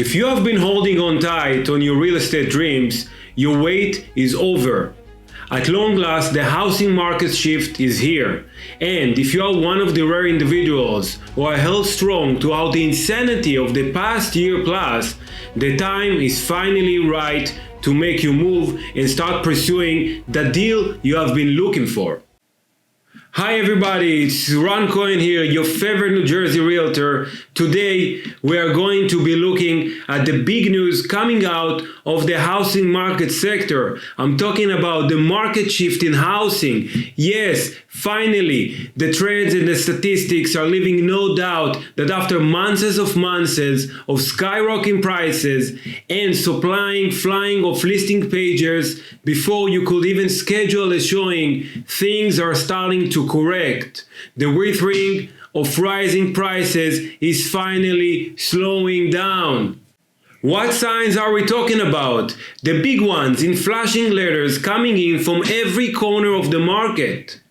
If you have been holding on tight on your real estate dreams, your wait is over. At long last, the housing market shift is here. And if you are one of the rare individuals who are held strong throughout the insanity of the past year plus, the time is finally right to make you move and start pursuing the deal you have been looking for. Hi everybody, it's Ron Cohen here, your favorite New Jersey realtor. Today we are going to be looking at the big news coming out of the housing market sector. I'm talking about the market shift in housing. Yes, finally, the trends and the statistics are leaving no doubt that after months of skyrocketing prices and flying of listing pages before you could even schedule a showing, things are starting to correct. The withering of rising prices is finally slowing down. What signs are we talking about? The big ones in flashing letters coming in from every corner of the market.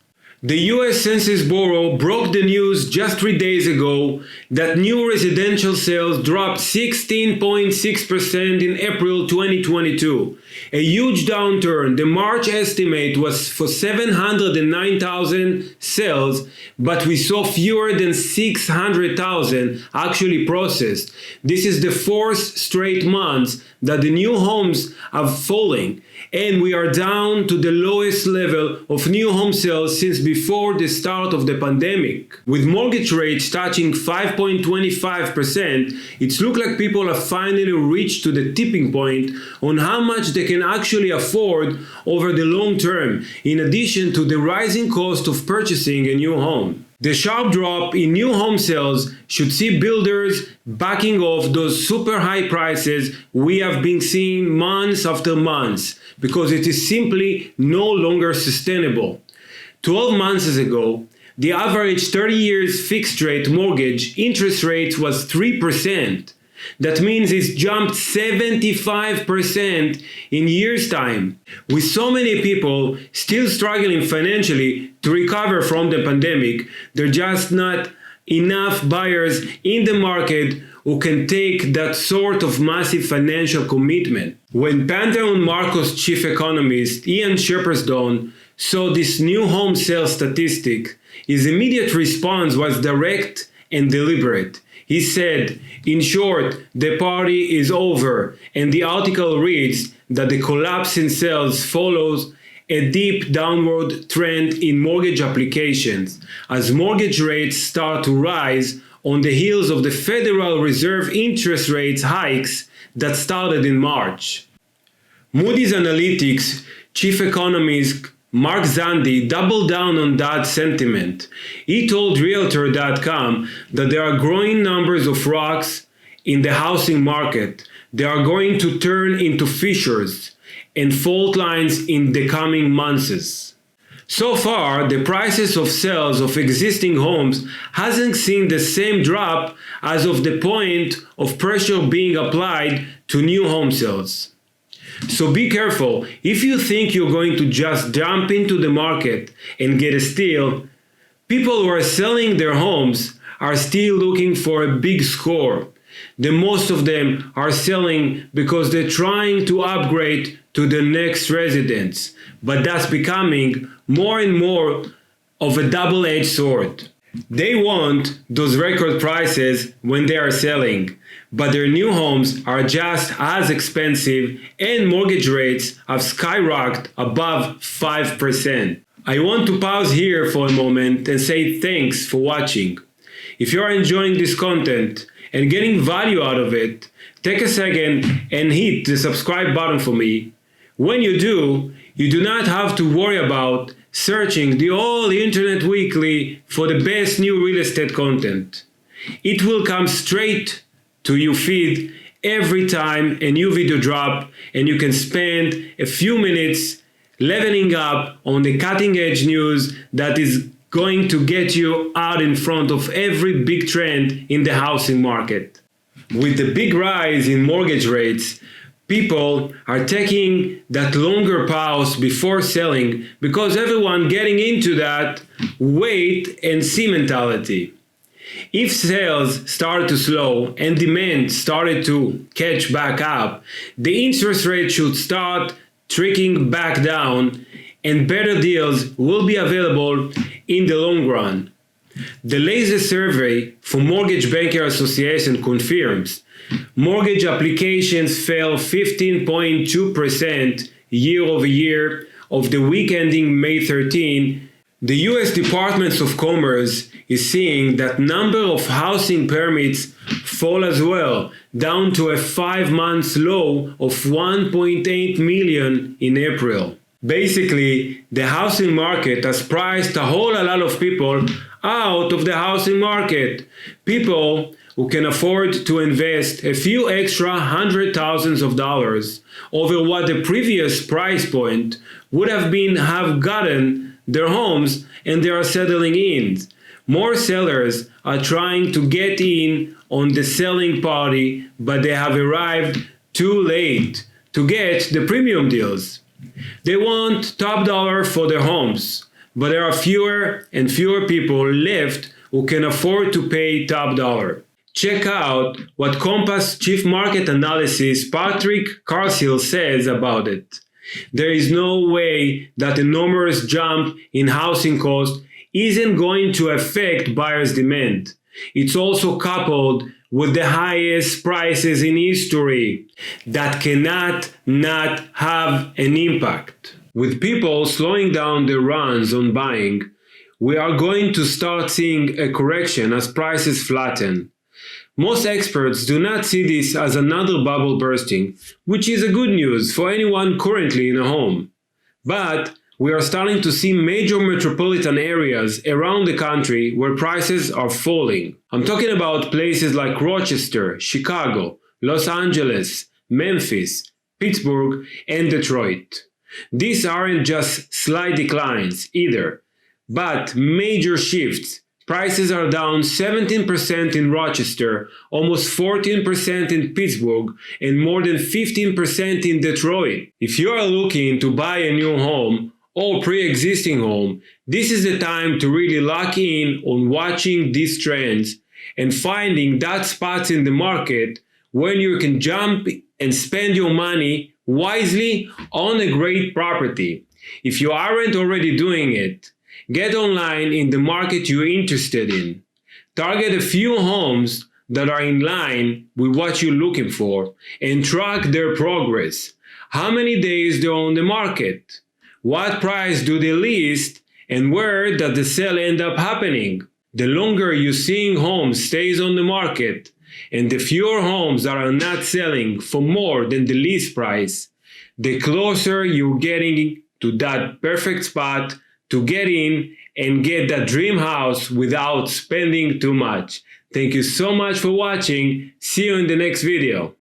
The US Census Bureau broke the news just 3 days ago that new residential sales dropped 16.6% in April 2022. A huge downturn. The March estimate was for 709,000 sales, but we saw fewer than 600,000 actually processed. This is the fourth straight month that the new homes are falling, and we are down to the lowest level of new home sales since before the start of the pandemic. With mortgage rates touching 5.25%, it looks like people have finally reached to the tipping point on how much they can actually afford over the long term, in addition to the rising cost of purchasing a new home. The sharp drop in new home sales should see builders backing off those super high prices we have been seeing months after months, because it is simply no longer sustainable. 12 months ago, the average 30 years fixed rate mortgage interest rate was 3%. That means it's jumped 75% in years' time. With so many people still struggling financially to recover from the pandemic, there are just not enough buyers in the market who can take that sort of massive financial commitment. When Pantheon Marcos chief economist Ian Shepherdstone saw this new home sales statistic, his immediate response was direct and deliberate. He said, in short, the party is over, and the article reads that the collapse in sales follows a deep downward trend in mortgage applications as mortgage rates start to rise on the heels of the Federal Reserve interest rates hikes that started in March. Moody's Analytics chief economist Mark Zandi doubled down on that sentiment. He told Realtor.com that there are growing numbers of rocks in the housing market. They are going to turn into fissures and fault lines in the coming months. So far, the prices of sales of existing homes hasn't seen the same drop as of the point of pressure being applied to new home sales. So be careful. If you think you're going to just jump into the market and get a steal, people who are selling their homes are still looking for a big score. The most of them are selling because they're trying to upgrade to the next residence, but that's becoming more and more of a double-edged sword. They want those record prices when they are selling, but their new homes are just as expensive and mortgage rates have skyrocketed above 5%. I want to pause here for a moment and say thanks for watching. If you are enjoying this content and getting value out of it, take a second and hit the subscribe button for me. When you do not have to worry about searching the whole internet weekly for the best new real estate content. It will come straight to your feed every time a new video drop, and you can spend a few minutes leveling up on the cutting edge news that is going to get you out in front of every big trend in the housing market. With the big rise in mortgage rates, people are taking that longer pause before selling because everyone getting into that wait and see mentality. If sales started to slow and demand started to catch back up, the interest rate should start trickling back down and better deals will be available in the long run. The latest survey from Mortgage Banker Association confirms mortgage applications fell 15.2% year over year of the week ending May 13. The US Department of Commerce is seeing that number of housing permits fall as well, down to a 5-month low of 1.8 million in April. Basically, the housing market has priced a whole lot of people out of the housing market. People who can afford to invest a few extra $100,000s over what the previous price point would have been have gotten their homes, and they are settling in. More sellers are trying to get in on the selling party, but they have arrived too late to get the premium deals. They want top dollar for their homes, but there are fewer and fewer people left who can afford to pay top dollar. Check out what Compass Chief Market Analysis Patrick Carsill says about it. There is no way that the enormous jump in housing cost isn't going to affect buyers' demand. It's also coupled with the highest prices in history that cannot not have an impact. With people slowing down their runs on buying, we are going to start seeing a correction as prices flatten. Most experts do not see this as another bubble bursting, which is a good news for anyone currently in a home. But we are starting to see major metropolitan areas around the country where prices are falling. I'm talking about places like Rochester, Chicago, Los Angeles, Memphis, Pittsburgh, and Detroit. These aren't just slight declines either, but major shifts. Prices are down 17% in Rochester, almost 14% in Pittsburgh, and more than 15% in Detroit. If you are looking to buy a new home or pre-existing home, this is the time to really lock in on watching these trends and finding that spots in the market when you can jump and spend your money wisely on a great property. If you aren't already doing it, get online in the market you're interested in. Target a few homes that are in line with what you're looking for and track their progress. How many days they're on the market? What price do they list? And where does the sale end up happening? The longer you're seeing homes stays on the market and the fewer homes that are not selling for more than the list price, the closer you're getting to that perfect spot to get in and get that dream house without spending too much. Thank you so much for watching. See you in the next video.